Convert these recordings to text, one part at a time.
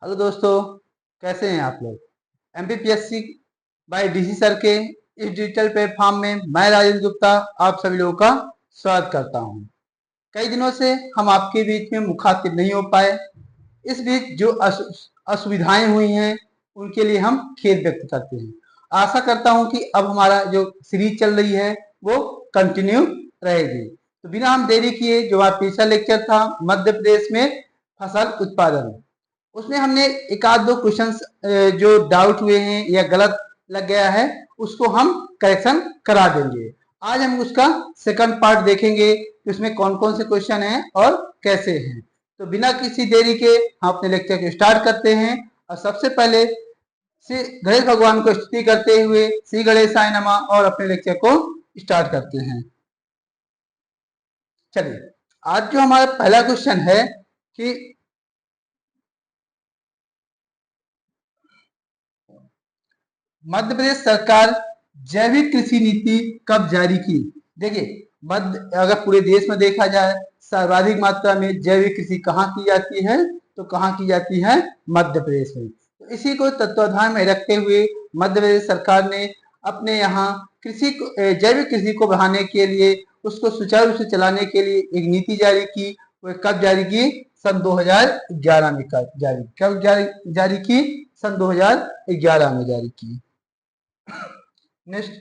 Hello दोस्तों, कैसे हैं आप लोग। एमपीपीएससी बाय डीसी सर के इस डिजिटल प्लेटफॉर्म में मैं राजेंद्र गुप्ता आप सभी लोगों का स्वागत करता हूं। कई दिनों से हम आपके बीच में मुखातिब नहीं हो पाए। इस बीच जो असुविधाएं हुई हैं उनके लिए हम खेद व्यक्त करते हैं। आशा करता हूं कि अब हमारा जो सीरीज चल रही है वो कंटिन्यू रहेगी। तो बिना हम देरी किए जो हमारा पिछला लेक्चर था मध्य प्रदेश में फसल उत्पादन, उसमें हमने एक आध दो क्वेश्चंस जो डाउट हुए हैं या गलत लग गया है उसको हम करेक्शन करा देंगे। आज हम उसका सेकंड पार्ट देखेंगे कि उसमें कौन कौन से क्वेश्चन हैं और कैसे हैं। तो बिना किसी देरी के हम अपने लेक्चर को स्टार्ट करते हैं। और सबसे पहले श्री गणेश भगवान को स्तुति करते हुए श्री गणेशाय नमः और अपने लेक्चर को स्टार्ट करते हैं। चलिए, आज जो हमारा पहला क्वेश्चन है कि मध्य प्रदेश सरकार जैविक कृषि नीति कब जारी की। देखिए, मध्य अगर पूरे देश में देखा जाए सर्वाधिक मात्रा में जैविक कृषि कहाँ की जाती है, तो कहाँ की जाती है, मध्य प्रदेश में। तो इसी को तत्वाधान में रखते हुए मध्य प्रदेश सरकार ने अपने यहाँ कृषि को जैविक कृषि को बढ़ाने के लिए, उसको सुचारू रूप से चलाने के लिए एक नीति जारी की। वो कब जारी की, सन 2011 में जारी कब जारी की, सन 2011 में जारी की। नेक्स्ट,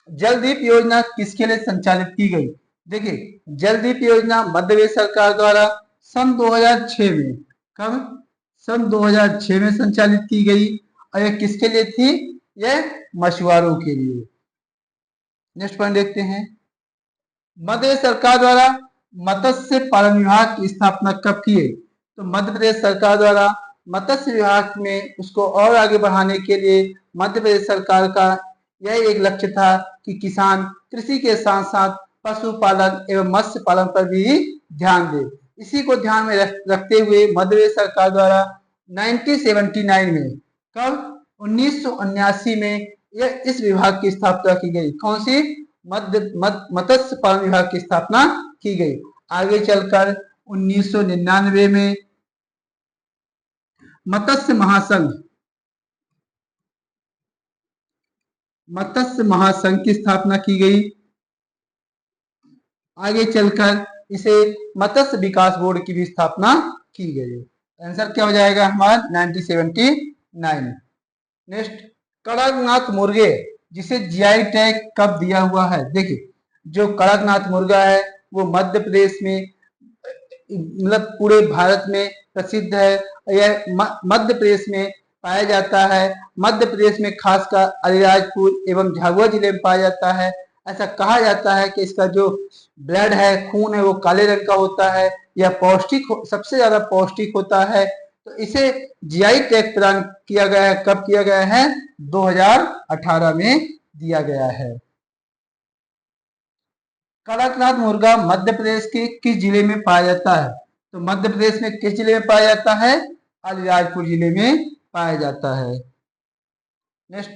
जल दीप योजना किसके लिए संचालित की गई। देखिए, जल दीप योजना मध्य प्रदेश सरकार द्वारा सन 2006 में, कब, सन 2006 में संचालित की गई। और यह किसके लिए थी, यह मछुआरों के लिए। नेक्स्ट पॉइंट देखते हैं, मध्य प्रदेश सरकार द्वारा मत्स्य पालन विभाग की स्थापना कब की है। तो मध्य प्रदेश सरकार द्वारा मत्स्य विभाग में उसको और आगे बढ़ाने के लिए मध्य प्रदेश सरकार का यह एक लक्ष्य था कि किसान कृषि के साथ साथ पशुपालन एवं मत्स्य पालन पर भी ध्यान दे। इसी को ध्यान में रखते हुए मध्य प्रदेश सरकार द्वारा 1979 में, कब, 1979 में यह इस विभाग की स्थापना की गई। कौन सी, मत्स्य पालन विभाग की स्थापना की गई। आगे चलकर 1999 में मत्स्य महासंघ की स्थापना की गई। आगे चलकर इसे मत्स्य विकास बोर्ड की भी स्थापना की गई। आंसर क्या हो जाएगा हमारा, 1979। नेक्स्ट, कड़कनाथ मुर्गे जिसे जीआई टैग कब दिया हुआ है। देखिए, जो कड़कनाथ मुर्गा है वो मध्य प्रदेश में, मतलब पूरे भारत में प्रसिद्ध है। यह मध्य प्रदेश में पाया जाता है। मध्य प्रदेश में खासकर अलीराजपुर एवं झाबुआ जिले में पाया जाता है। ऐसा कहा जाता है कि इसका जो ब्लड है, खून है, वो काले रंग का होता है। यह पौष्टिक, सबसे ज्यादा पौष्टिक होता है। तो इसे जीआई टैग प्रदान किया गया है। कब किया गया है, 2018 में दिया गया है। कड़कनाथ मुर्गा मध्य प्रदेश के किस जिले में पाया जाता है। तो मध्य प्रदेश में किस जिले में पाया जाता है, अलीराजपुर जिले में पाया जाता है। नेक्स्ट,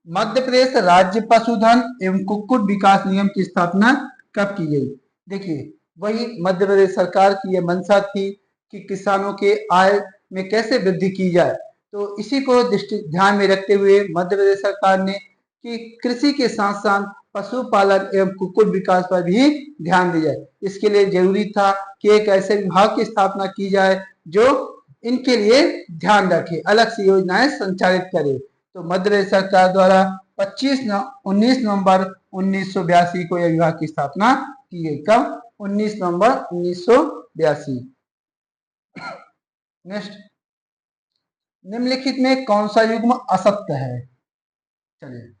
मध्य प्रदेश राज्य पशुधन एवं कुक्कुट विकास निगम की स्थापना कब की गई। देखिए, वही मध्य प्रदेश सरकार की यह मंशा थी कि किसानों के आय में कैसे वृद्धि की जाए। तो इसी को ध्यान में रखते हुए मध्य प्रदेश सरकार ने कि कृषि के साथ साथ पशुपालन एवं कुक्कुट विकास पर भी ध्यान दिया जाए। इसके लिए जरूरी था कि एक ऐसे विभाग की स्थापना की जाए जो इनके लिए ध्यान रखे, अलग से योजनाएं संचालित करे। तो मध्य प्रदेश सरकार द्वारा 19 नवंबर 1982 को यह विभाग की स्थापना की गई। कब, 19 नवंबर 1982। नेक्स्ट, निम्नलिखित में कौन सा युग्म असत्य है। चलिए,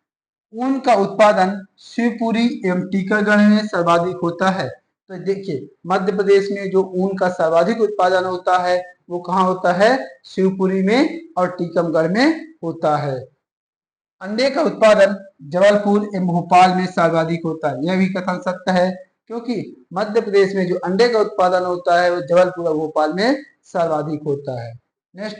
ऊन का उत्पादन शिवपुरी एवं टीकमगढ़ में सर्वाधिक होता है। तो देखिए, मध्य प्रदेश में जो ऊन का सर्वाधिक उत्पादन होता है वो कहाँ होता है, शिवपुरी में और टीकमगढ़ में होता है। अंडे का उत्पादन जबलपुर एवं भोपाल में सर्वाधिक होता है। यह भी कथन सत्य है, क्योंकि मध्य प्रदेश में जो अंडे का उत्पादन होता है वो जबलपुर और भोपाल में सर्वाधिक होता है। नेक्स्ट,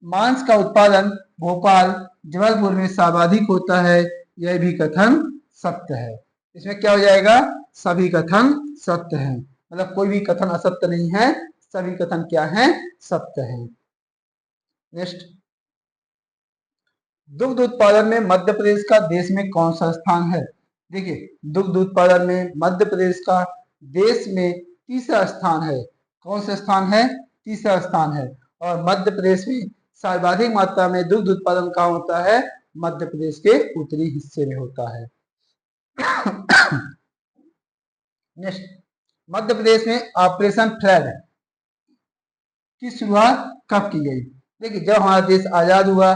मांस का उत्पादन भोपाल जबलपुर में सर्वाधिक होता है। यह भी कथन सत्य है। इसमें क्या हो जाएगा, सभी कथन सत्य है, मतलब कोई भी कथन असत्य नहीं है, सभी कथन क्या है, सत्य है। नेक्स्ट, दुग्ध उत्पादन में मध्य प्रदेश का देश में कौन सा स्थान है? देखिए, दुग्ध उत्पादन में मध्य प्रदेश का देश में तीसरा स्थान है। कौन सा स्थान है? तीसरा स्थान है। और मध्य प्रदेश में सर्वाधिक मात्रा में दुग्ध उत्पादन कहाँ होता है? मध्य प्रदेश के उत्तरी हिस्से में होता है। नेक्स्ट, मध्य प्रदेश में ऑपरेशन फ्लड की शुरुआत कब की गई? देखिए, जब हमारा देश आजाद हुआ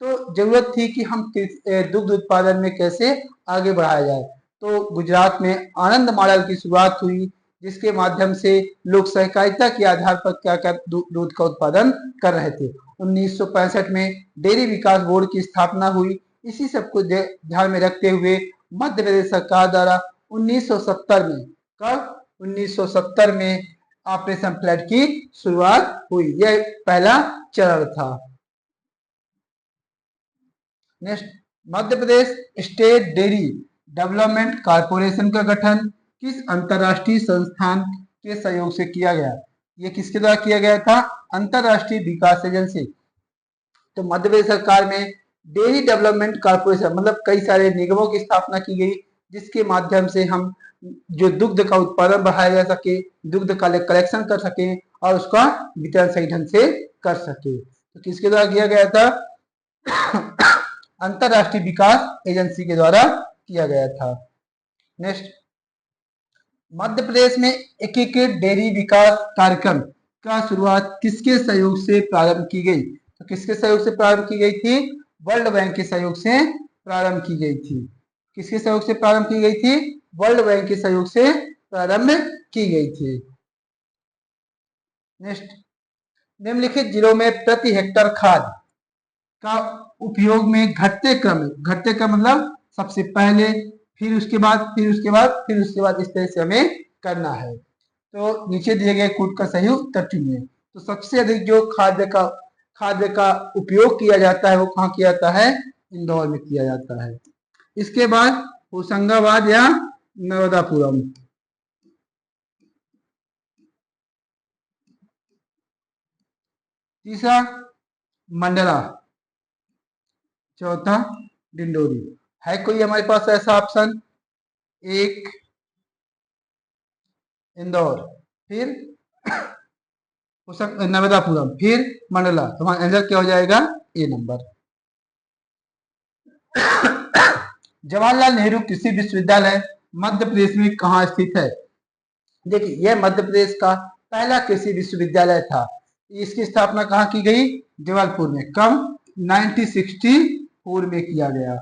तो जरूरत थी कि हम दुग्ध उत्पादन में कैसे आगे बढ़ाया जाए। तो गुजरात में आनंद मॉडल की शुरुआत हुई, जिसके माध्यम से लोग सहकारिता के आधार पर क्या क्या दूध का उत्पादन कर रहे थे। 1965 में डेयरी विकास बोर्ड की स्थापना हुई। इसी सब को ध्यान में रखते हुए मध्य प्रदेश सरकार द्वारा 1970 में, कब? 1970 में ऑपरेशन फ्लड की शुरुआत हुई। यह पहला चरण था। Next, Madhya Pradesh state dairy development corporation का गठन किस अंतरराष्ट्रीय संस्थान के सहयोग से किया गया? ये किसके द्वारा किया गया था? अंतरराष्ट्रीय विकास एजेंसी। तो मध्य प्रदेश सरकार में डेयरी डेवलपमेंट कॉर्पोरेशन मतलब कई सारे निगमों की स्थापना की गई, जिसके माध्यम से हम जो दुग्ध का उत्पादन बढ़ाया जा सके, दुग्ध का कलेक्शन कर सके और उसका वितरण सही ढंग से कर सके। तो किसके द्वारा किया गया था? अंतरराष्ट्रीय विकास एजेंसी के द्वारा किया गया था। नेक्स्ट, मध्य प्रदेश में एकीकृत डेयरी विकास कार्यक्रम का शुरुआत किसके सहयोग से प्रारंभ की गई? तो किसके सहयोग से प्रारंभ की गई थी? वर्ल्ड बैंक के सहयोग से प्रारंभ की गई थी। किसके सहयोग से प्रारंभ की गई थी? वर्ल्ड बैंक के सहयोग से प्रारंभ की गई थी। नेक्स्ट, निम्नलिखित जिलों में प्रति हेक्टर खाद का उपयोग में घटते क्रम मतलब सबसे पहले, फिर उसके बाद, फिर उसके बाद, फिर उसके बाद, इस तरह से हमें करना है। तो नीचे दिए गए कूट का सही उत्तर चुनिए। तो सबसे अधिक जो खाद्य का उपयोग किया जाता है वो कहाँ किया जाता है? इंदौर में किया जाता है। इसके बाद होशंगाबाद या नर्मदापुरम। तीसरा मंडला, चौथा डिंडोरी। है कोई हमारे पास ऐसा ऑप्शन? एक इंदौर, फिर नर्मदापुरम, फिर मंडला। तो हमारा आंसर क्या हो जाएगा? ए नंबर। जवाहरलाल नेहरू कृषि विश्वविद्यालय मध्य प्रदेश में कहाँ स्थित है? देखिए, यह मध्य प्रदेश का पहला कृषि विश्वविद्यालय था। इसकी स्थापना कहाँ की गई? जबलपुर में। कब? 1964 में किया गया।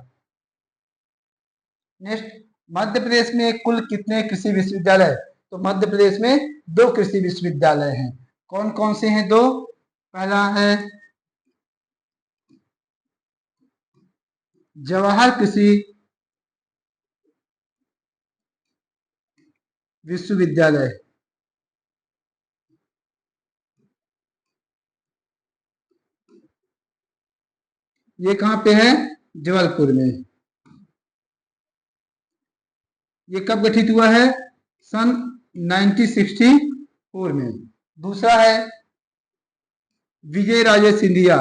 नेक्स्ट, मध्य प्रदेश में कुल कितने कृषि विश्वविद्यालय? तो मध्य प्रदेश में 2 कृषि विश्वविद्यालय हैं। कौन कौन से हैं 2? पहला है जवाहर कृषि विश्वविद्यालय, ये कहाँ पे है? जबलपुर में। ये कब गठित हुआ है? सन 1964 में। दूसरा है विजय राजे सिंधिया,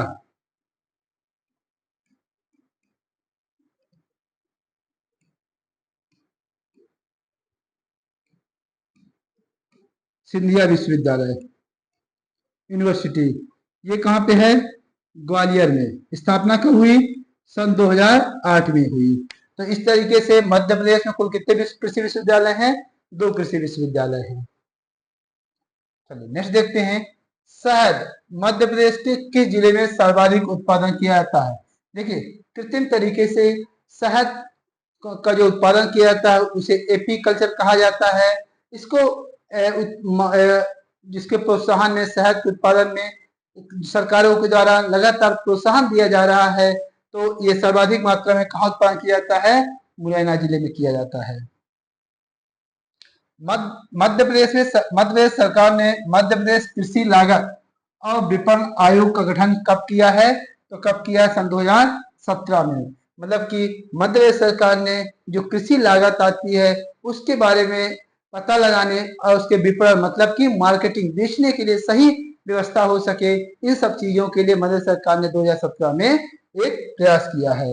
सिंधिया विश्वविद्यालय यूनिवर्सिटी। ये कहाँ पे है? ग्वालियर में। स्थापना कब हुई? सन 2008 में हुई। तो इस तरीके से मध्य प्रदेश में कुल कितने कृषि विश्वविद्यालय हैं? 2 कृषि विश्वविद्यालय हैं। चलिए नेक्स्ट देखते हैं। शहद मध्य प्रदेश के किस जिले में सर्वाधिक उत्पादन किया जाता है? देखिए, कृत्रिम तरीके से शहद का जो उत्पादन किया जाता है उसे एपी कल्चर कहा जाता है। इसको जिसके प्रोत्साहन में शहद के उत्पादन में सरकारों के द्वारा लगातार प्रोत्साहन दिया जा रहा है। तो ये सर्वाधिक मात्रा में कहाँ उत्पादन किया जाता है? मुरैना जिले में किया जाता है। मध्य प्रदेश सरकार ने मध्य प्रदेश कृषि लागत और विपणन आयोग का गठन कब किया है? तो कब किया है? सन 2017 में। मतलब कि मध्य प्रदेश सरकार ने जो कृषि लागत आती है उसके बारे में पता लगाने और उसके विपणन मतलब कि मार्केटिंग, बेचने के लिए सही व्यवस्था हो सके, इन सब चीजों के लिए मध्य सरकार ने 2017 में एक प्रयास किया है।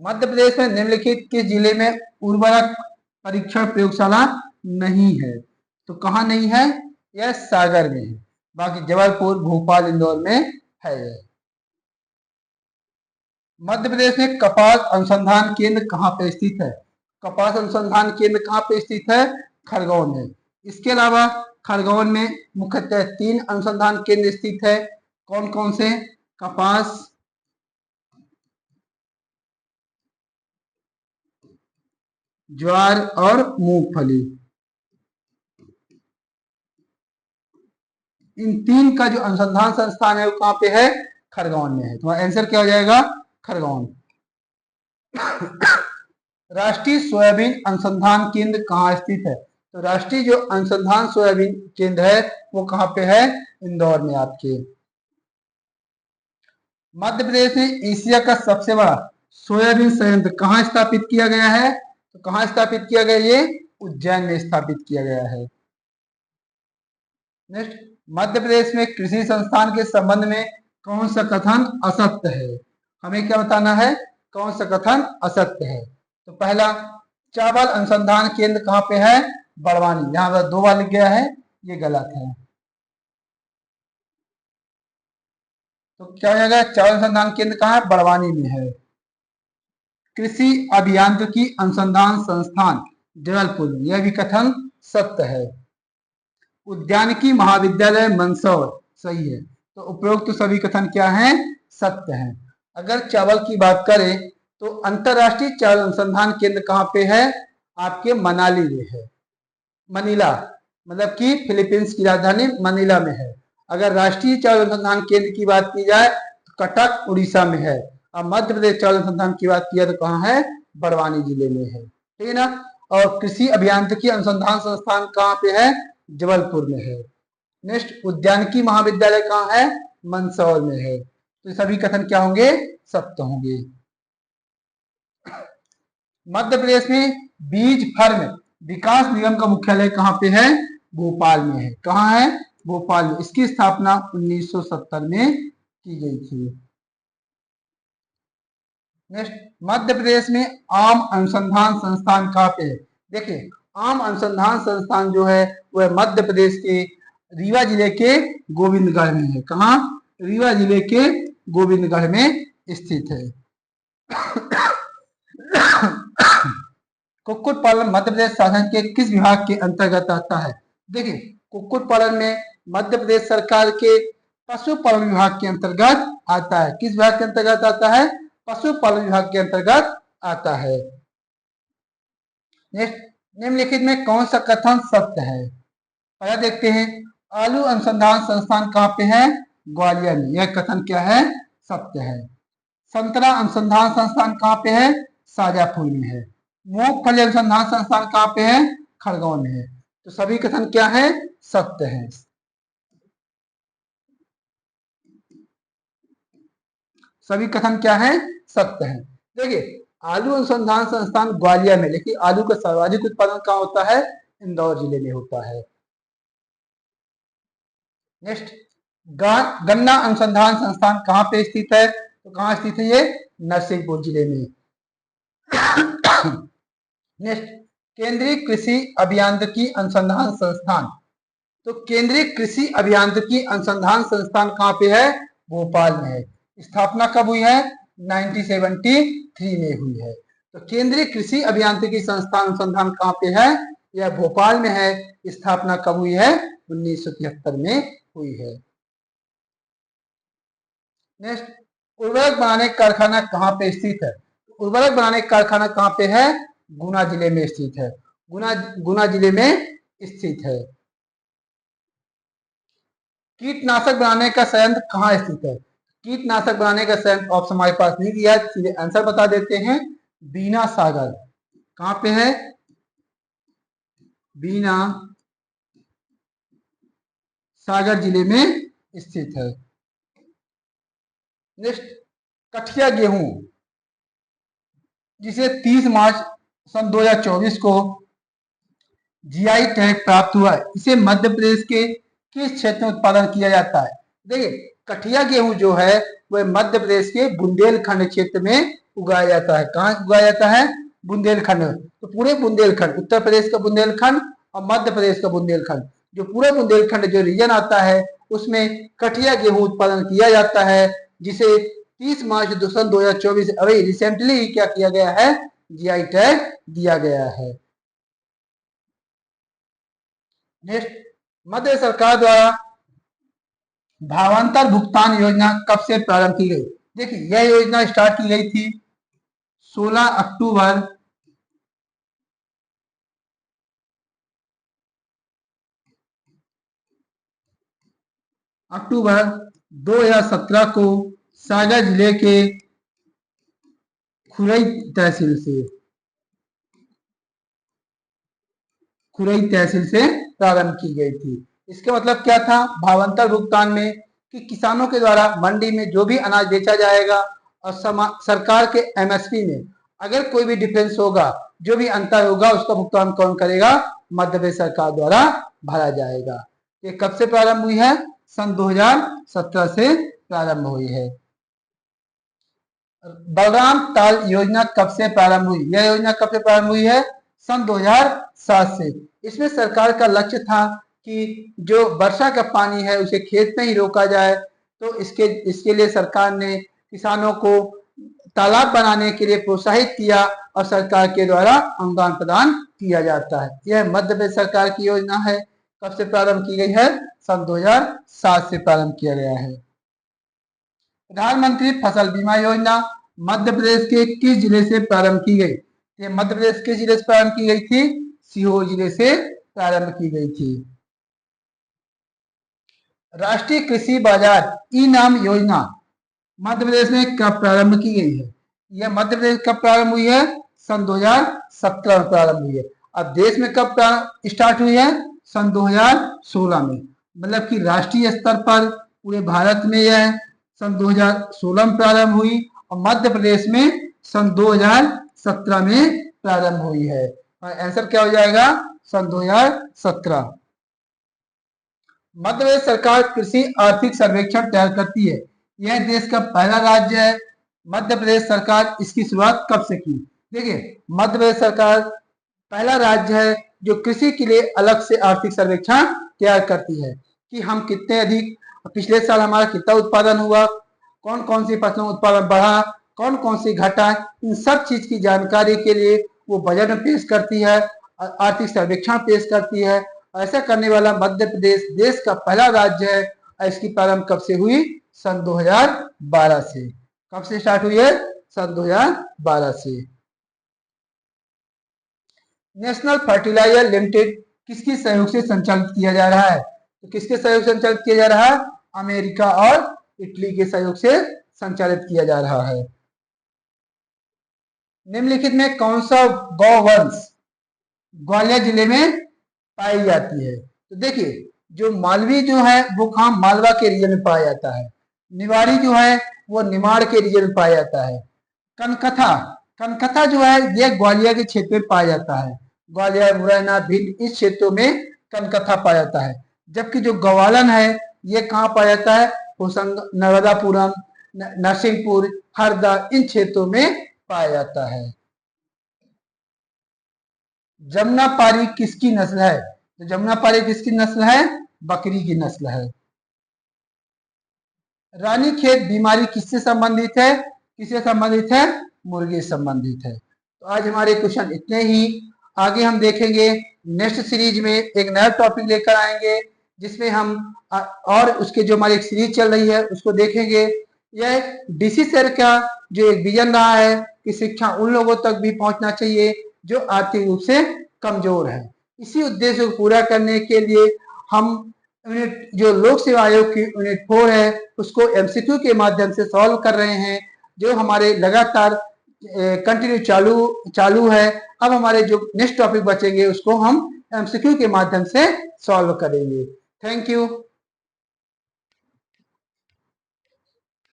मध्य प्रदेश में निम्नलिखित किस जिले में उर्वरक परीक्षण प्रयोगशाला नहीं है? तो कहाँ नहीं है? यह सागर में है। बाकी जबलपुर, भोपाल, इंदौर में है। मध्य प्रदेश में कपास अनुसंधान केंद्र कहाँ पे स्थित है? कपास अनुसंधान केंद्र कहाँ पे स्थित है? खरगोन में। इसके अलावा खरगोन में मुख्यतः 3 अनुसंधान केंद्र स्थित है। कौन कौन से? कपास, ज्वार और मूंगफली। इन 3 का जो अनुसंधान संस्थान है वो कहाँ पे है? खरगोन में है। तुम्हारा आंसर क्या हो जाएगा? खरगोन। राष्ट्रीय सोयाबीन अनुसंधान केंद्र कहाँ स्थित है? तो राष्ट्रीय जो अनुसंधान सोयाबीन केंद्र है वो कहाँ पे है? इंदौर में आपके। मध्य प्रदेश में एशिया का सबसे बड़ा सोयाबीन संयंत्र कहाँ स्थापित किया गया है? तो कहाँ स्थापित किया गया? ये उज्जैन में स्थापित किया गया है। नेक्स्ट, मध्य प्रदेश में कृषि संस्थान के संबंध में कौन सा कथन असत्य है? हमें क्या बताना है? कौन सा कथन असत्य है? तो पहला, चावल अनुसंधान केंद्र कहाँ पे है? बड़वानी। यहाँ पर 2 बार लिख गया है, ये गलत है। तो क्या हो जाएगा? चावल अनुसंधान केंद्र कहाँ है? बड़वानी में है। कृषि अभियांत्रिकी अनुसंधान संस्थान जबलपुर में, यह भी कथन सत्य है। उद्यानिकी महाविद्यालय मंदसौर, सही है। तो उपरोक्त तो सभी कथन क्या हैं? सत्य हैं। अगर चावल की बात करें तो अंतरराष्ट्रीय चावल अनुसंधान केंद्र कहाँ पे है? आपके मनाली में है। मनीला मतलब कि फिलीपींस की राजधानी मनीला में है। अगर राष्ट्रीय चावल अनुसंधान केंद्र की बात की जाए तो कटक उड़ीसा में है। और मध्य प्रदेश चावल अनुसंधान की बात किया तो कहाँ है? बड़वानी जिले में है। ठीक है ना। और कृषि अभियांत्रिकी अनुसंधान संस्थान कहाँ पे है? जबलपुर में है। नेक्स्ट, उद्यानिकी महाविद्यालय कहाँ है? मंदसौर में है। तो सभी कथन क्या होंगे? सत्य होंगे। मध्य प्रदेश में बीज फर्म विकास निगम का मुख्यालय कहाँ पे है? भोपाल में है। कहाँ है? भोपाल में। इसकी स्थापना 1970 में की गई थी। नेक्स्ट, मध्य प्रदेश में आम अनुसंधान संस्थान कहाँ पे है? देखिए, आम अनुसंधान संस्थान जो है वह मध्य प्रदेश के रीवा जिले के गोविंदगढ़ में है। कहाँ? रीवा जिले के गोविंदगढ़ में स्थित है। कुक्कुट पालन मध्य प्रदेश शासन के किस विभाग के अंतर्गत आता है? देखिए, कुक्कुट पालन में मध्य प्रदेश सरकार के पशुपालन विभाग के अंतर्गत आता है। किस विभाग के अंतर्गत आता है? पशुपालन विभाग के अंतर्गत आता है। नेक्स्ट, निम्नलिखित में कौन सा कथन सत्य है? पहला देखते हैं, आलू अनुसंधान संस्थान कहाँ पे है? ग्वालियर में। यह कथन क्या है? सत्य है। संतरा अनुसंधान संस्थान कहाँ पे है? शाजापुर में है। मूंगफली अनुसंधान संस्थान कहाँ पे है? खरगोन में है। तो सभी कथन क्या है? सत्य है। सभी कथन क्या है? सत्य है। देखिए, आलू अनुसंधान संस्थान ग्वालियर में, लेकिन आलू का सर्वाधिक उत्पादन कहाँ होता है? इंदौर जिले में होता है। नेक्स्ट, गन्ना अनुसंधान संस्थान कहाँ पे स्थित है? तो कहाँ स्थित है ये? नरसिंहपुर जिले में। नेक्स्ट, केंद्रीय कृषि अभियांत्रिकी अनुसंधान संस्थान, तो केंद्रीय कृषि अभियांत्रिकी अनुसंधान संस्थान कहाँ पे है? भोपाल में है। स्थापना कब हुई है? 1973 में हुई है। तो केंद्रीय कृषि अभियांत्रिकी संस्थान अनुसंधान कहाँ पे है? यह भोपाल में है। स्थापना कब हुई है? 1973 में हुई है। नेक्स्ट, उर्वरक बनाने का कारखाना कहाँ पे स्थित है? उर्वरक बनाने का कारखाना कहाँ पे है? गुना जिले में स्थित है। गुना जिले में स्थित है। कीटनाशक बनाने का संयंत्र कहाँ स्थित है? कीटनाशक बनाने का संयंत्र ऑप्शन हमारे पास नहीं दिया, सीधे आंसर बता देते हैं, बीना सागर। कहाँ पे है? बीना सागर जिले में स्थित है। नेक्स्ट, कठिया गेहूं जिसे 30 मार्च सन 2024 को जीआई टैग प्राप्त हुआ है, इसे मध्य प्रदेश के किस क्षेत्र में उत्पादन किया जाता है? देखिए, कठिया गेहूं जो है वह मध्य प्रदेश के बुंदेलखंड क्षेत्र में उगाया जाता है। कहाँ उगाया जाता है? बुंदेलखंड। तो पूरे बुंदेलखंड, उत्तर प्रदेश का बुंदेलखंड और मध्य प्रदेश का बुंदेलखंड, जो पूरा बुंदेलखंड जो रीजन आता है उसमें कठिया गेहूं उत्पादन किया जाता है, जिसे 30 मार्च 2024 अभी रिसेंटली ही क्या किया गया है? जीआई टैग दिया गया है। नेक्स्ट, मध्य सरकार द्वारा भावांतर भुगतान योजना कब से प्रारंभ की गई? देखिए, यह योजना स्टार्ट की गई थी 16 अक्टूबर 2017 को सागर जिले के खुरई तहसील से प्रारंभ की गई थी। इसका मतलब क्या था भावांतर भुगतान में? कि किसानों के द्वारा मंडी में जो भी अनाज बेचा जाएगा और सरकार के एमएसपी में अगर कोई भी डिफरेंस होगा, जो भी अंतर होगा, उसका भुगतान कौन करेगा? मध्य प्रदेश सरकार द्वारा भरा जाएगा। ये कब से प्रारंभ हुई है? सन 2017 से प्रारंभ हुई है। बलराम ताल योजना कब से प्रारंभ हुई? यह योजना कब से प्रारंभ हुई है? सन 2007 से। इसमें सरकार का लक्ष्य था कि जो वर्षा का पानी है उसे खेत में ही रोका जाए, तो इसके लिए सरकार ने किसानों को तालाब बनाने के लिए प्रोत्साहित किया और सरकार के द्वारा अनुदान प्रदान किया जाता है। यह मध्य प्रदेश सरकार की योजना है। कब से प्रारंभ की गई है? सन 2007 से प्रारंभ किया गया है। प्रधानमंत्री फसल बीमा योजना मध्य प्रदेश के किस जिले से प्रारंभ की गई? ये मध्य प्रदेश के जिले से प्रारंभ की गई थी? सीहोर जिले से प्रारंभ की गई थी। राष्ट्रीय कृषि बाजार ई नाम योजना मध्य प्रदेश में कब प्रारंभ की गई है? यह मध्य प्रदेश कब प्रारंभ हुई है? सन 2017 में प्रारंभ हुई है। अब देश में कब स्टार्ट हुई है? सन 2016 में। मतलब कि राष्ट्रीय स्तर पर पूरे भारत में यह सन 2016 में प्रारंभ हुई और मध्य प्रदेश में सन 2017 में प्रारंभ हुई है। और आंसर क्या हो जाएगा? सन 2017। मध्य प्रदेश सरकार कृषि आर्थिक सर्वेक्षण तैयार करती है। यह देश का पहला राज्य है। मध्य प्रदेश सरकार इसकी शुरुआत कब से की? देखिए, मध्य प्रदेश सरकार पहला राज्य है जो कृषि के लिए अलग से आर्थिक सर्वेक्षण तैयार करती है कि हम कितने अधिक, पिछले साल हमारा कितना उत्पादन हुआ, कौन कौन सी फसलों में उत्पादन बढ़ा, कौन कौन सी घटा, इन सब चीज की जानकारी के लिए वो बजट में पेश करती है, आर्थिक सर्वेक्षण पेश करती है। ऐसा करने वाला मध्य प्रदेश देश का पहला राज्य है। इसकी प्रारंभ कब से हुई? सन 2012 से। कब से स्टार्ट हुई है? सन 2012 से। नेशनल फर्टिलाइजर लिमिटेड किसके सहयोग से संचालित किया जा रहा है? तो किसके सहयोग से संचालित किया जा रहा है? अमेरिका और इटली के सहयोग से संचालित किया जा रहा है। निम्नलिखित में कौन सा गौवंश ग्वालियर जिले में पाई जाती है? तो देखिए, जो मालवी जो है वो कहाँ? मालवा के रीजन में पाया जाता है। निवाड़ी जो है वो निमाड़ के रीजन में पाया जाता है। कनकथा कनकथा जो है यह ग्वालियर के क्षेत्र में पाया जाता है। ग्वालियर, मुरैना, भिंड इस क्षेत्रों में कनकथा पाया जाता है। जबकि जो गवालन है ये कहाँ पाया जाता है? नर्मदापुरम, नरसिंहपुर, हरदा इन क्षेत्रों में पाया जाता है। जमुनापारी किसकी नस्ल है? तो जमुनापारी किसकी नस्ल है? बकरी की नस्ल है। रानीखेत बीमारी किससे संबंधित है? किससे संबंधित है? मुर्गे से संबंधित है। तो आज हमारे क्वेश्चन इतने ही। आगे हम देखेंगे नेक्स्ट सीरीज में एक नया टॉपिक लेकर आएंगे, जिसमें हम और उसके जो हमारी एक सीरीज चल रही है उसको देखेंगे। यह डीसी सर का जो एक विजन रहा है कि शिक्षा उन लोगों तक भी पहुंचना चाहिए जो आर्थिक रूप से कमजोर है। इसी उद्देश्य को पूरा करने के लिए हम यूनिट जो लोक सेवा आयोग की यूनिट 4 है उसको एमसीक्यू के माध्यम से सॉल्व कर रहे हैं, जो हमारे लगातार कंटिन्यू चालू है। अब हमारे जो नेक्स्ट टॉपिक बचेंगे उसको हम एमसीक्यू के माध्यम से सॉल्व करेंगे। Thank you.